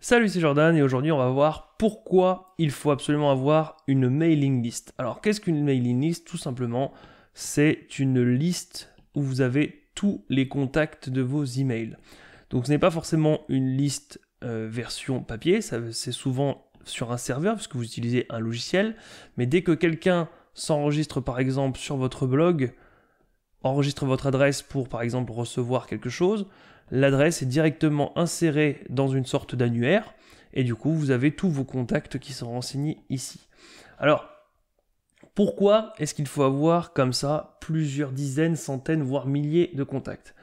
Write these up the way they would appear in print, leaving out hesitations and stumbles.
Salut, c'est Jordan et aujourd'hui on va voir pourquoi il faut absolument avoir une mailing list. Alors qu'est-ce qu'une mailing list? Tout simplement, c'est une liste où vous avez tous les contacts de vos emails. Donc ce n'est pas forcément une liste version papier, c'est souvent sur un serveur puisque vous utilisez un logiciel, mais dès que quelqu'un s'enregistre par exemple sur votre blog, enregistre votre adresse pour par exemple recevoir quelque chose, l'adresse est directement insérée dans une sorte d'annuaire et du coup vous avez tous vos contacts qui sont renseignés ici. Alors pourquoi est-ce qu'il faut avoir comme ça plusieurs dizaines, centaines, voire milliers de contacts?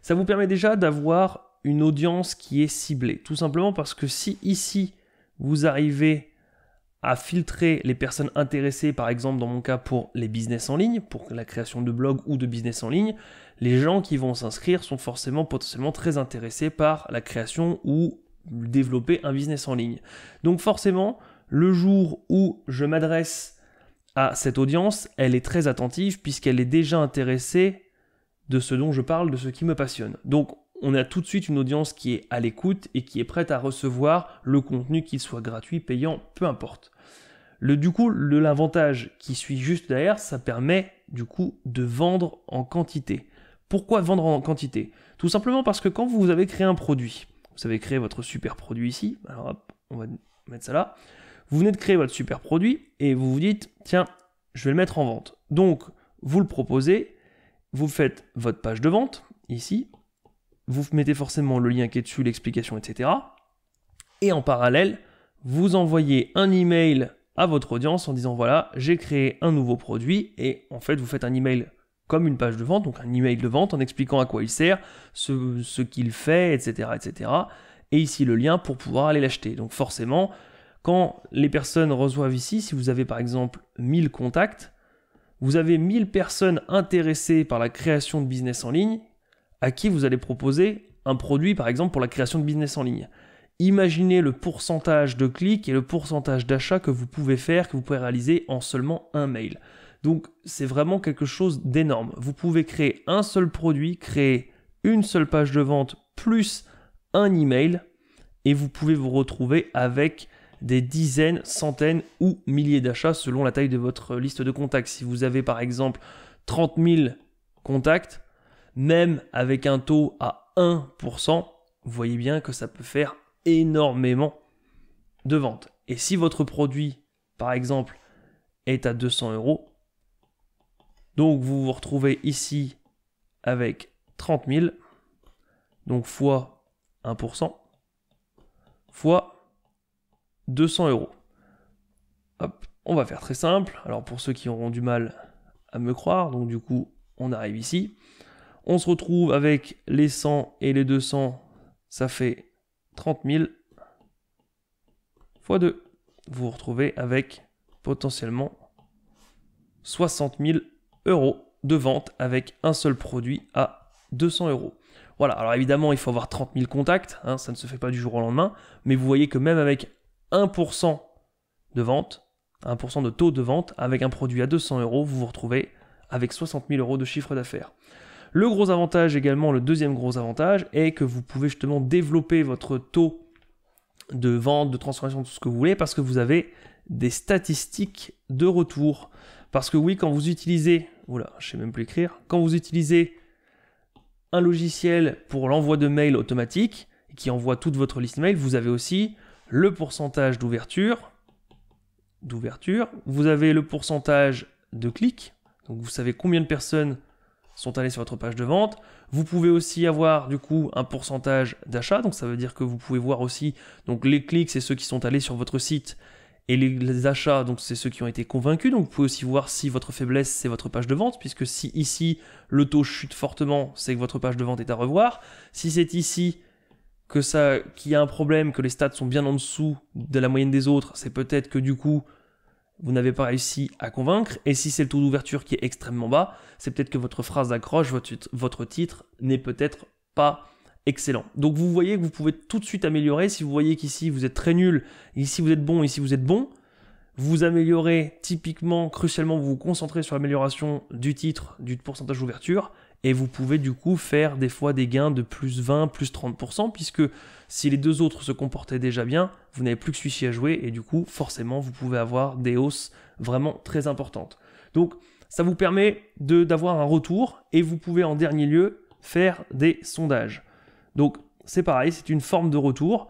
Ça vous permet déjà d'avoir une audience qui est ciblée, tout simplement parce que si ici vous arrivez à filtrer les personnes intéressées, par exemple dans mon cas pour les business en ligne, pour la création de blog ou de business en ligne, les gens qui vont s'inscrire sont forcément potentiellement très intéressés par la création ou développer un business en ligne. Donc forcément, le jour où je m'adresse à cette audience, elle est très attentive puisqu'elle est déjà intéressée de ce dont je parle, de ce qui me passionne. Donc on a tout de suite une audience qui est à l'écoute et qui est prête à recevoir le contenu, qu'il soit gratuit, payant, peu importe. L'avantage qui suit juste derrière, ça permet du coup de vendre en quantité. Pourquoi vendre en quantité? Tout simplement parce que quand vous avez créé un produit, vous avez créé votre super produit ici, alors hop, on va mettre ça là, vous venez de créer votre super produit et vous vous dites, tiens, je vais le mettre en vente. Donc, vous le proposez, vous faites votre page de vente, ici, vous mettez forcément le lien qui est dessus, l'explication, etc. Et en parallèle, vous envoyez un email à votre audience en disant voilà, j'ai créé un nouveau produit et en fait, vous faites un email comme une page de vente, donc un email de vente en expliquant à quoi il sert, ce qu'il fait, etc., etc. Et ici, le lien pour pouvoir aller l'acheter. Donc forcément, quand les personnes reçoivent ici, si vous avez par exemple 1000 contacts, vous avez 1000 personnes intéressées par la création de business en ligne à qui vous allez proposer un produit, par exemple, pour la création de business en ligne. Imaginez le pourcentage de clics et le pourcentage d'achats que vous pouvez faire, que vous pouvez réaliser en seulement un mail. Donc, c'est vraiment quelque chose d'énorme. Vous pouvez créer un seul produit, créer une seule page de vente plus un email et vous pouvez vous retrouver avec des dizaines, centaines ou milliers d'achats selon la taille de votre liste de contacts. Si vous avez par exemple 30 000 contacts, même avec un taux à 1%, vous voyez bien que ça peut faire énormément de ventes. Et si votre produit, par exemple, est à 200 €, donc vous vous retrouvez ici avec 30 000, donc fois 1%, fois 200 €. Hop, on va faire très simple. Alors pour ceux qui auront du mal à me croire, donc du coup, on arrive ici. On se retrouve avec les 100 et les 200, ça fait 30 000 fois 2. Vous vous retrouvez avec potentiellement 60 000 € de vente avec un seul produit à 200 €. Voilà, alors évidemment, il faut avoir 30 000 contacts, hein, ça ne se fait pas du jour au lendemain, mais vous voyez que même avec 1% de vente, 1% de taux de vente, avec un produit à 200 €, vous vous retrouvez avec 60 000 € de chiffre d'affaires. Le gros avantage également, le deuxième gros avantage, est que vous pouvez justement développer votre taux de vente, de transformation, tout ce que vous voulez, parce que vous avez des statistiques de retour. Parce que oui, quand vous utilisez, oula, je sais même plus écrire, quand vous utilisez un logiciel pour l'envoi de mails automatique, qui envoie toute votre liste mail, vous avez aussi le pourcentage d'ouverture, vous avez le pourcentage de clics, donc vous savez combien de personnes sont allés sur votre page de vente. Vous pouvez aussi avoir du coup un pourcentage d'achat, donc ça veut dire que vous pouvez voir aussi, donc les clics c'est ceux qui sont allés sur votre site et les achats donc c'est ceux qui ont été convaincus, donc vous pouvez aussi voir si votre faiblesse c'est votre page de vente, puisque si ici le taux chute fortement, c'est que votre page de vente est à revoir. Si c'est ici qu'il y a un problème, que les stats sont bien en dessous de la moyenne des autres, c'est peut-être que du coup vous n'avez pas réussi à convaincre, et si c'est le taux d'ouverture qui est extrêmement bas, c'est peut-être que votre phrase d'accroche, votre titre n'est peut-être pas excellent. Donc vous voyez que vous pouvez tout de suite améliorer. Si vous voyez qu'ici vous êtes très nul, ici vous êtes bon, ici vous êtes bon, vous améliorez typiquement, crucialement, vous vous concentrez sur l'amélioration du titre, du pourcentage d'ouverture, et vous pouvez du coup faire des fois des gains de plus 20, plus 30%, puisque si les deux autres se comportaient déjà bien, vous n'avez plus que celui-ci à jouer, et du coup, forcément, vous pouvez avoir des hausses vraiment très importantes. Donc, ça vous permet d'avoir un retour, et vous pouvez en dernier lieu faire des sondages. Donc, c'est pareil, c'est une forme de retour.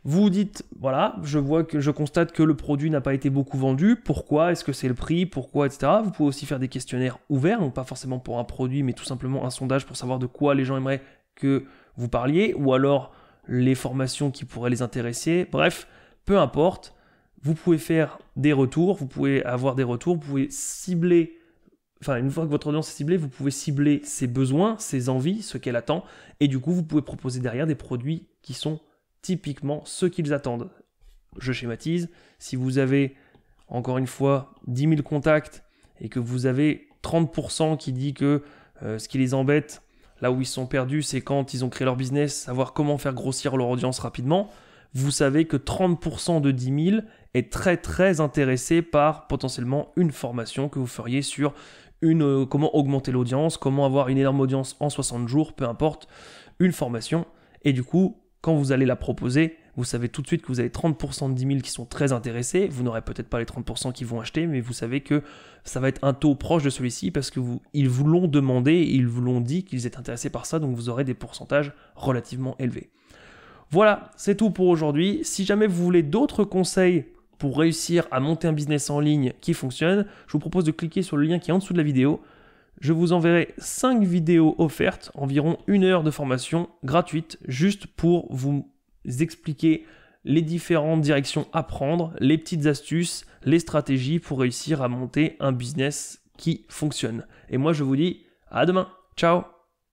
Vous dites, voilà, je constate que le produit n'a pas été beaucoup vendu. Pourquoi? Est-ce que c'est le prix? Pourquoi? Etc. Vous pouvez aussi faire des questionnaires ouverts, donc pas forcément pour un produit, mais tout simplement un sondage pour savoir de quoi les gens aimeraient que vous parliez, ou alors les formations qui pourraient les intéresser. Bref, peu importe. Vous pouvez faire des retours, vous pouvez avoir des retours, vous pouvez cibler, enfin une fois que votre audience est ciblée, vous pouvez cibler ses besoins, ses envies, ce qu'elle attend, et du coup vous pouvez proposer derrière des produits qui sont typiquement ceux qu'ils attendent. Je schématise, si vous avez, encore une fois, 10 000 contacts et que vous avez 30% qui dit que ce qui les embête, là où ils sont perdus, c'est quand ils ont créé leur business, savoir comment faire grossir leur audience rapidement, vous savez que 30% de 10 000 est très très intéressé par potentiellement une formation que vous feriez sur comment augmenter l'audience, comment avoir une énorme audience en 60 jours, peu importe, une formation. Et du coup, quand vous allez la proposer, vous savez tout de suite que vous avez 30% de 10 000 qui sont très intéressés. Vous n'aurez peut-être pas les 30% qui vont acheter, mais vous savez que ça va être un taux proche de celui-ci parce que ils vous l'ont demandé, ils vous l'ont dit qu'ils étaient intéressés par ça, donc vous aurez des pourcentages relativement élevés. Voilà, c'est tout pour aujourd'hui. Si jamais vous voulez d'autres conseils pour réussir à monter un business en ligne qui fonctionne, je vous propose de cliquer sur le lien qui est en dessous de la vidéo. Je vous enverrai 5 vidéos offertes, environ 1 heure de formation gratuite, juste pour vous expliquer les différentes directions à prendre, les petites astuces, les stratégies pour réussir à monter un business qui fonctionne. Et moi, je vous dis à demain. Ciao!